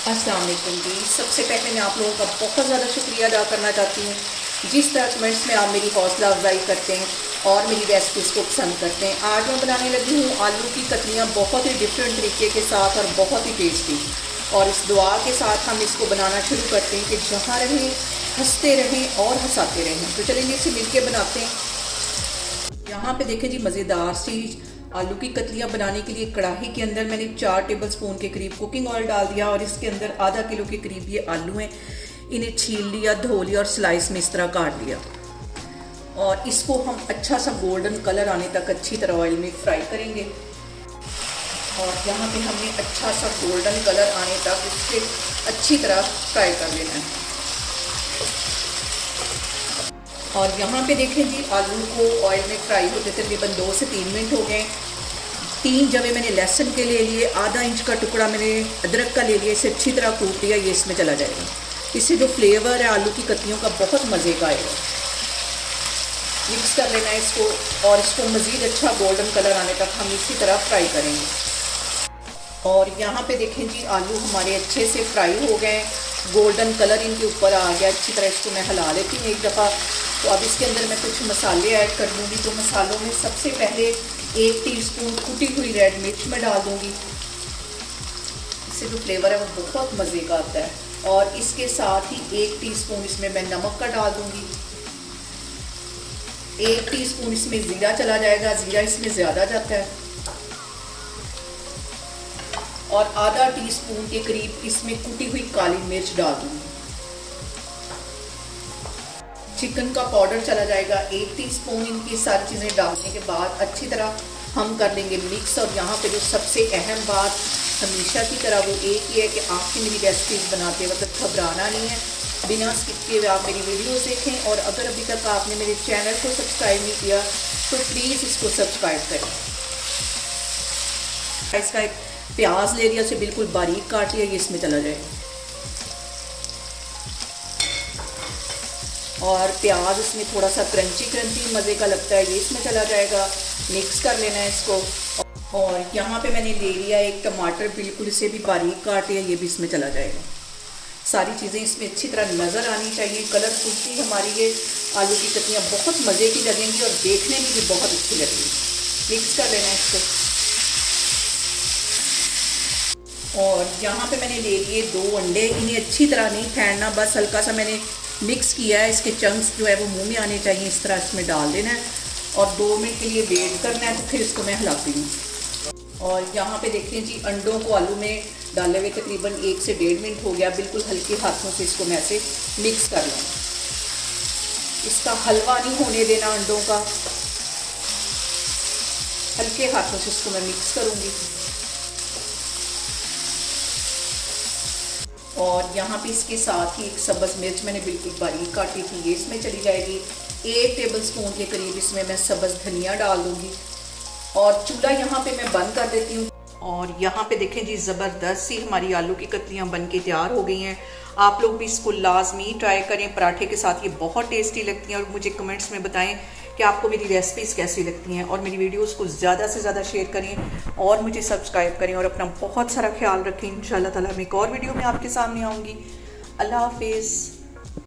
अस्सलाम वालेकुम जी। सबसे पहले मैं आप लोगों का बहुत ज़्यादा शुक्रिया अदा करना चाहती हूँ, जिस तरह कमेंट्स में आप मेरी हौसला अफजाई करते हैं और मेरी रेसिपीज़ को पसंद करते हैं। आज मैं बनाने लगी हूँ आलू की कतलियाँ बहुत ही डिफरेंट तरीके के साथ और बहुत ही टेस्टी। और इस दुआ के साथ हम इसको बनाना शुरू करते हैं कि जहाँ रहें हंसते रहें और हंसाते रहें। तो चलेंगे इसे मिल के बनाते हैं। यहाँ पे देखें जी, मज़ेदार सी आलू की कतलियाँ बनाने के लिए कढ़ाई के अंदर मैंने 4 टेबलस्पून के करीब कुकिंग ऑयल डाल दिया और इसके अंदर आधा किलो के करीब ये आलू हैं। इन्हें छील लिया, धो लिया और स्लाइस में इस तरह काट लिया। और इसको हम अच्छा सा गोल्डन कलर आने तक अच्छी तरह ऑयल में फ्राई करेंगे। और यहाँ पे हमने अच्छा सा गोल्डन कलर आने तक इससे अच्छी तरह फ्राई कर लेना है। और यहाँ पे देखें जी, आलू को ऑयल में फ्राई होते तकरीबन 2 से 3 मिनट हो गए। 3 जवे मैंने लहसुन के ले लिए, आधा इंच का टुकड़ा मैंने अदरक का ले लिया। इसे अच्छी तरह कूट लिया, ये इसमें चला जाएगा। इससे जो फ्लेवर है आलू की कतलियों का बहुत मज़े का आएगा। मिक्स कर लेना है इसको और इसको मज़ीद अच्छा गोल्डन कलर आने तक हम इसी तरह फ्राई करेंगे। और यहाँ पे देखें जी, आलू हमारे अच्छे से फ्राई हो गए, गोल्डन कलर इनके ऊपर आ गया। अच्छी तरह इसको मैं हिला लेती हूँ एक दफ़ा। तो अब इसके अंदर मैं कुछ मसाले ऐड कर दूँगी। तो मसालों में सबसे पहले 1 टीस्पून कुटी हुई रेड मिर्च मैं डाल दूँगी। इससे जो फ्लेवर है वो बहुत मज़े का आता है। और इसके साथ ही 1 टीस्पून इसमें मैं नमक का डाल दूँगी। 1 टीस्पून इसमें ज़ीरा चला जाएगा, ज़ीरा इसमें ज़्यादा जाता है। और आधा टीस्पून के करीब इसमें कुटी हुई काली मिर्च डाल दूँगी। चिकन का पाउडर चला जाएगा 1 टीस्पून। इनकी सारी चीज़ें डालने के बाद अच्छी तरह हम कर लेंगे मिक्स। और यहाँ पे जो सबसे अहम बात हमेशा की तरह वो एक ही है कि आपकी मेरी रेसिपीज़ बनाते वक्त घबराना नहीं है। बिना स्किप किए हुए आप मेरी वीडियोस देखें। और अगर अभी तक आपने मेरे चैनल को सब्सक्राइब नहीं किया तो प्लीज़ इसको सब्सक्राइब करें। इसका एक प्याज ले लिया, उसे बिल्कुल बारीक काट लिया, ये इसमें चला जाएगा। और प्याज इसमें थोड़ा सा क्रंची मज़े का लगता है, ये इसमें चला जाएगा। मिक्स कर लेना है इसको। और यहाँ पे मैंने ले लिया एक टमाटर, बिल्कुल इसे भी बारीक काट लिया, ये भी इसमें चला जाएगा। सारी चीज़ें इसमें अच्छी तरह नज़र आनी चाहिए। कलरफुल सी हमारी ये आलू की कतलियाँ बहुत मज़े की लगेंगी और देखने में भी बहुत अच्छी लगेगी। मिक्स कर लेना है इसको। और यहाँ पे मैंने ले लिए 2 अंडे। इन्हें अच्छी तरह नहीं फेंटना, बस हल्का सा मैंने मिक्स किया है। इसके चंक्स जो है वो मुंह में आने चाहिए। इस तरह इसमें डाल देना है और 2 मिनट के लिए वेट करना है। तो फिर इसको मैं हिलाती हूँ। और यहाँ पे देखें जी, अंडों को आलू में डाले हुए तकरीबन 1 से 1.5 मिनट हो गया। बिल्कुल हल्के हाथों से इसको मैं ऐसे मिक्स कर लूँ। इसका हलवा नहीं होने देना अंडों का, हल्के हाथों से इसको मैं मिक्स करूँगी। और यहाँ पे इसके साथ ही एक सब्ज़ मिर्च मैंने बिल्कुल बारीक काटी थी, ये इसमें चली जाएगी। 1 टेबलस्पून के करीब इसमें मैं सब्ज़ धनिया डाल दूँगी। और चूल्हा यहाँ पे मैं बंद कर देती हूँ। और यहाँ पे देखें जी, ज़बरदस्त सी हमारी आलू की कतलियाँ बन के तैयार हो गई हैं। आप लोग भी इसको लाजमी ट्राई करें, पराठे के साथ ये बहुत टेस्टी लगती हैं। और मुझे कमेंट्स में बताएं कि आपको मेरी रेसिपीज़ कैसी लगती हैं। और मेरी वीडियोस को ज़्यादा से ज़्यादा शेयर करें और मुझे सब्सक्राइब करें। और अपना बहुत सारा ख्याल रखें। इंशाल्लाह ताला मैं एक और वीडियो में आपके सामने आऊँगी। अल्लाह हाफिज़।